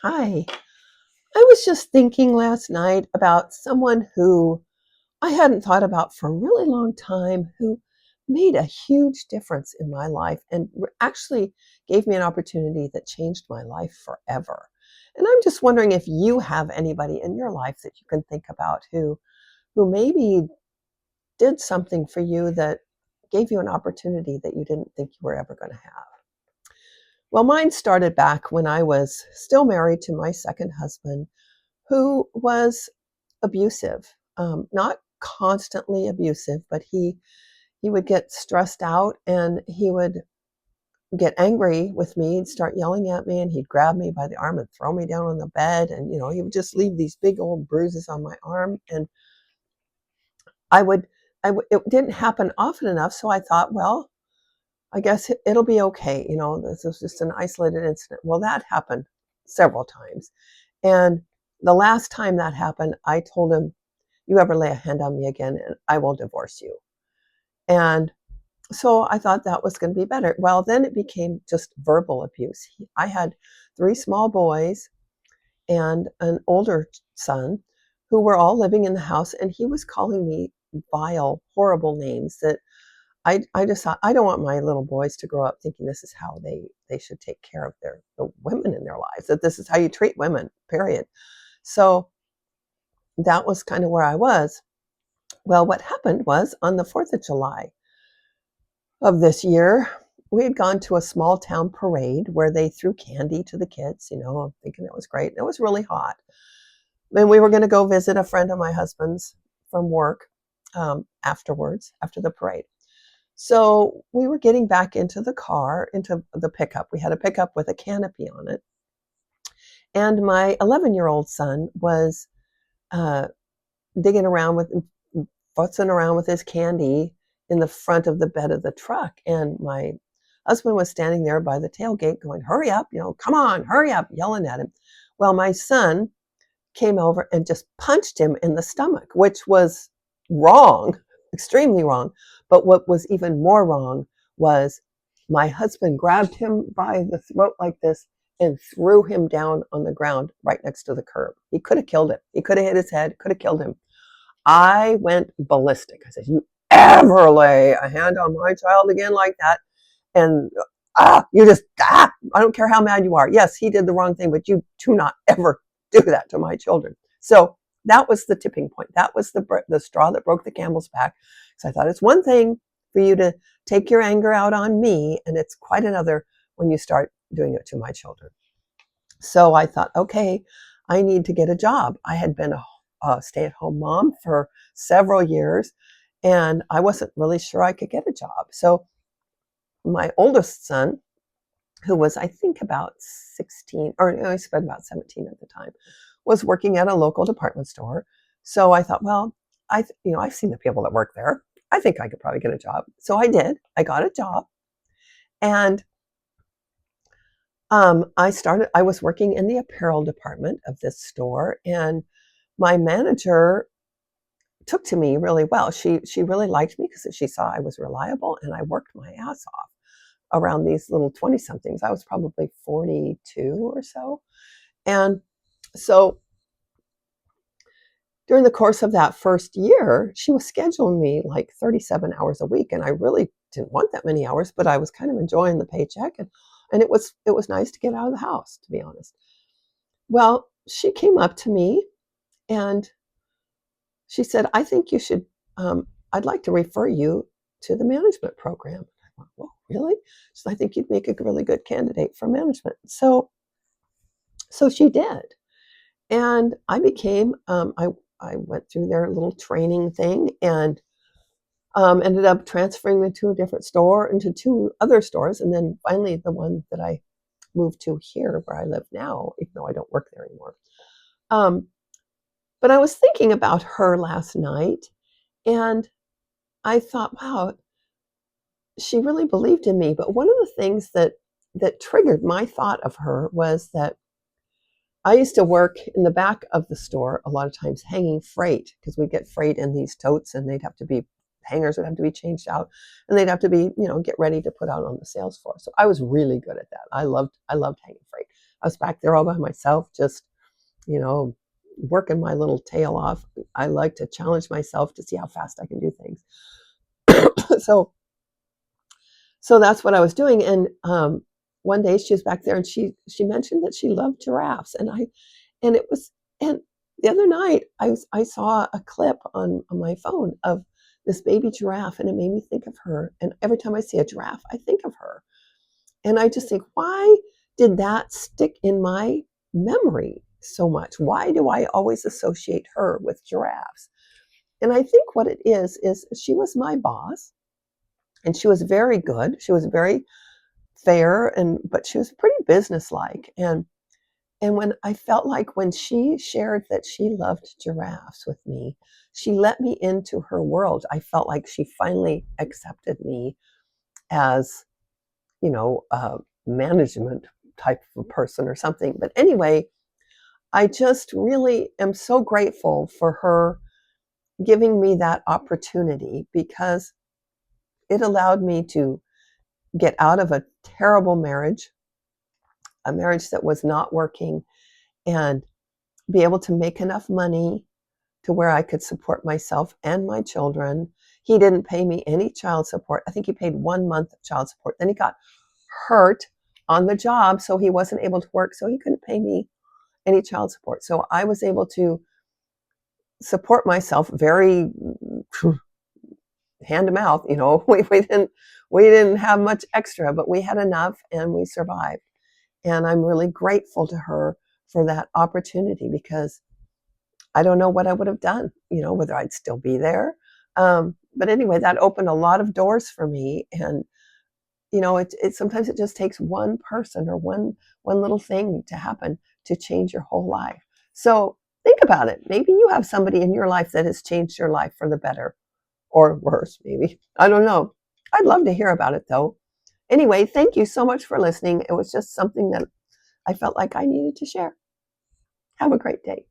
Hi. I was just thinking last night about someone who I hadn't thought about for a really long time who made a huge difference in my life and actually gave me an opportunity that changed my life forever. And I'm just wondering if you have anybody in your life that you can think about who maybe did something for you that gave you an opportunity that you didn't think you were ever going to have. Well, mine started back when I was still married to my second husband, who was abusive. Not constantly abusive, but he would get stressed out and he would get angry with me and start yelling at me, and he'd grab me by the arm and throw me down on the bed, and he would just leave these big old bruises on my arm. And I would it didn't happen often enough, so I thought, well, I guess it'll be okay. This was just an isolated incident. Well, that happened several times. And the last time that happened, I told him, you ever lay a hand on me again, and I will divorce you. And so I thought that was going to be better. Well, then it became just verbal abuse. I had three small boys and an older son who were all living in the house, and he was calling me vile, horrible names that I just thought, I don't want my little boys to grow up thinking this is how they should take care of the women in their lives, that this is how you treat women, period. So that was kind of where I was. Well, what happened was on the 4th of July of this year, we had gone to a small town parade where they threw candy to the kids, thinking it was great. It was really hot. And we were going to go visit a friend of my husband's from work afterwards, after the parade. So we were getting back into the car, into the pickup. We had a pickup with a canopy on it. And my 11-year-old son was uh, digging around futzing around with his candy in the front of the bed of the truck. And my husband was standing there by the tailgate going, hurry up, come on, hurry up, yelling at him. Well, my son came over and just punched him in the stomach, which was wrong, extremely wrong. But what was even more wrong was my husband grabbed him by the throat like this and threw him down on the ground right next to the curb. He could have killed him. He could have hit his head, could have killed him. I went ballistic. I said, you ever lay a hand on my child again like that, and I don't care how mad you are. Yes, he did the wrong thing, but you do not ever do that to my children. So that was the tipping point. That was the straw that broke the camel's back. So I thought, it's one thing for you to take your anger out on me, and it's quite another when you start doing it to my children. So I thought, okay, I need to get a job. I had been a stay-at-home mom for several years, and I wasn't really sure I could get a job. So my oldest son, who was, I think, about 16, or no, he's been about 17 at the time, was working at a local department store. So I thought, well, I've seen the people that work there. I think I could probably get a job. So I did. I got a job, and I was working in the apparel department of this store, and my manager took to me really well. She really liked me because she saw I was reliable and I worked my ass off around these little 20-somethings. I was probably 42 or so. And so during the course of that first year, she was scheduling me like 37 hours a week. And I really didn't want that many hours, but I was kind of enjoying the paycheck. And it was nice to get out of the house, to be honest. Well, she came up to me and she said, I think you should, I'd like to refer you to the management program. I went, well, really? So I think you'd make a really good candidate for management. So she did. And I became, I went through their little training thing and ended up transferring into a different store, into two other stores. And then finally the one that I moved to here where I live now, even though I don't work there anymore. But I was thinking about her last night, and I thought, wow, she really believed in me. But one of the things that triggered my thought of her was that I used to work in the back of the store a lot of times hanging freight, because we get freight in these totes and hangers would have to be changed out, and they'd have to be, get ready to put out on the sales floor. So I was really good at that. I loved hanging freight. I was back there all by myself, just, you know, working my little tail off. I like to challenge myself to see how fast I can do things. so so that's what I was doing. And one day she was back there and she mentioned that she loved giraffes. And it was, and the other night I saw a clip on my phone of this baby giraffe, and it made me think of her. And every time I see a giraffe, I think of her. And I just think, why did that stick in my memory so much? Why do I always associate her with giraffes? And I think what it is she was my boss, and she was very good. She was very fair, and but she was pretty businesslike. And when I felt like when she shared that she loved giraffes with me, she let me into her world. I felt like she finally accepted me as, a management type of a person or something. But anyway, I just really am so grateful for her giving me that opportunity, because it allowed me to get out of a terrible marriage, a marriage that was not working, and be able to make enough money to where I could support myself and my children. He didn't pay me any child support. I think he paid 1 month of child support. Then he got hurt on the job, so he wasn't able to work, so he couldn't pay me any child support. So I was able to support myself very hand to mouth. We didn't have much extra, but we had enough and we survived. And I'm really grateful to her for that opportunity, because I don't know what I would have done, whether I'd still be there. But anyway, that opened a lot of doors for me. And, it sometimes it just takes one person or one little thing to happen to change your whole life. So think about it. Maybe you have somebody in your life that has changed your life for the better or worse, maybe. I don't know. I'd love to hear about it, though. Anyway, thank you so much for listening. It was just something that I felt like I needed to share. Have a great day.